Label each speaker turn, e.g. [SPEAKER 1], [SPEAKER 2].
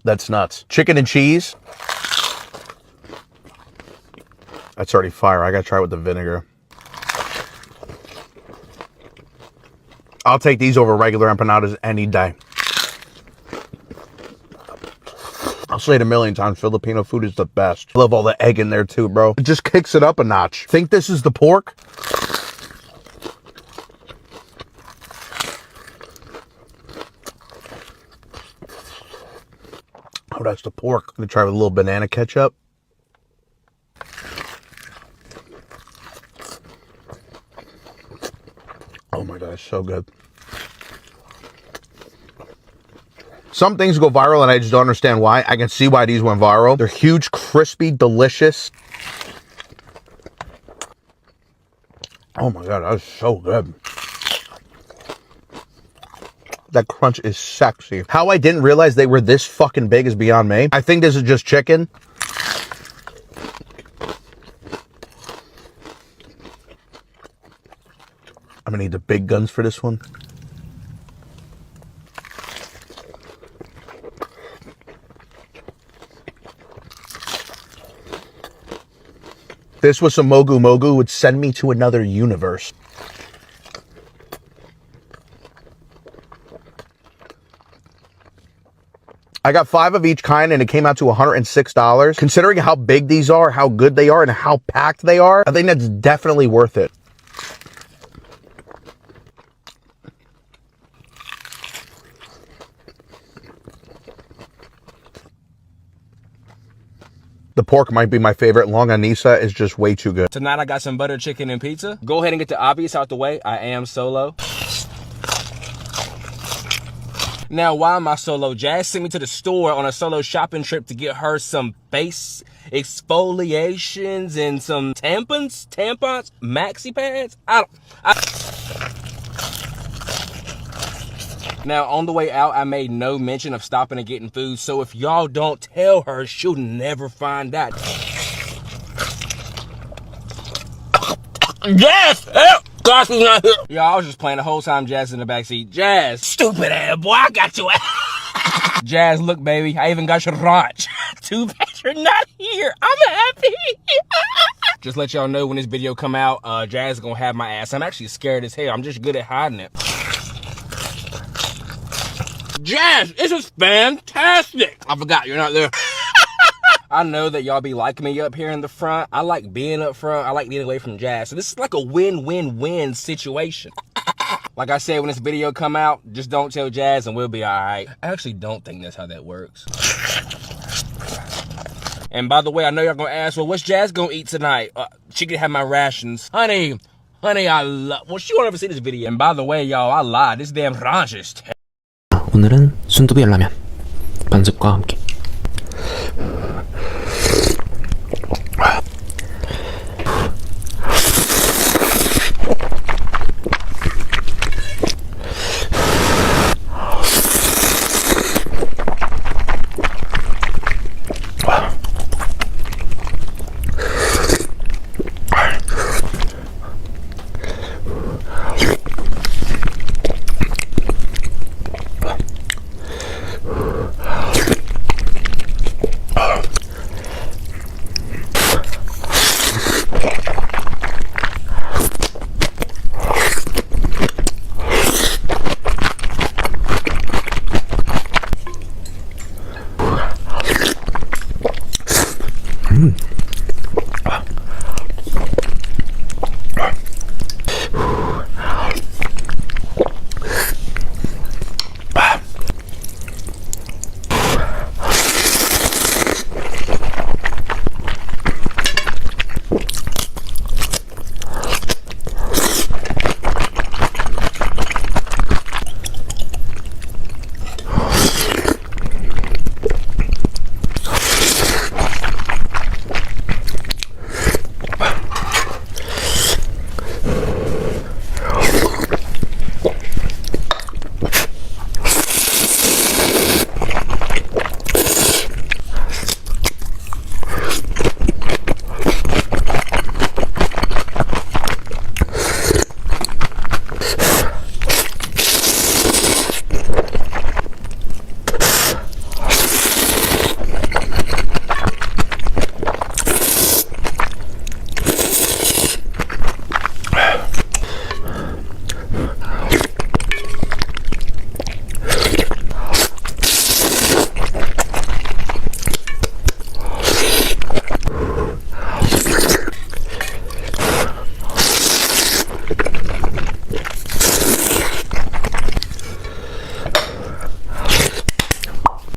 [SPEAKER 1] That's nuts. Chicken and cheese. That's already fire. I gotta try it with the vinegar. I'll take these over regular empanadas any day. I'll say it a million times, Filipino food is the best. I love all the egg in there too, bro. It just kicks it up a notch. Think this is the pork? Oh, that's the pork. I'm gonna try with a little banana ketchup. Oh my gosh, so good. Some things go viral and I just don't understand why. I can see why these went viral. They're huge, crispy, delicious. Oh my God, that's so good. That crunch is sexy. How I didn't realize they were this fucking big is beyond me. I think this is just chicken. I'm gonna need the big guns for this one. This was some mogu mogu would send me to another universe. I got 5 of each kind and it came out to $106. Considering how big these are, how good they are, and how packed they are, I think that's definitely worth it. The pork might be my favorite. Longanisa is just way too good.
[SPEAKER 2] Tonight I got some butter chicken and pizza. Go ahead and get the obvious out the way. I am solo. Now, why am I solo? Jazz sent me to the store on a solo shopping trip to get her some face exfoliations and some tampons, maxi pads. Now, on the way out, I made no mention of stopping and getting food, so if y'all don't tell her, she'll never find out. Jazz! Help! Gosh, he's not here. Y'all, I was just playing the whole time Jazz in the backseat. Jazz! Stupid ass boy, I got you. Jazz, look, baby, I even got your ranch. Too bad you're not here. I'm happy. Just let y'all know when this video come out, Jazz is gonna have my ass. I'm actually scared as hell. I'm just good at hiding it. Jazz, this is fantastic. I forgot you're not there. I know that y'all be liking me up here in the front. I like being up front. I like being away from Jazz. So this is like a win-win-win situation. Like I said, when this video come out, just don't tell Jazz and we'll be all right. I actually don't think that's how that works. And by the way, I know y'all gonna ask, well, what's Jazz gonna eat tonight? She can have my rations. Honey, I love, well, she won't ever see this video. And by the way, y'all, I lied. This damn ranch is
[SPEAKER 3] 오늘은 순두부 열라면 반숙과 함께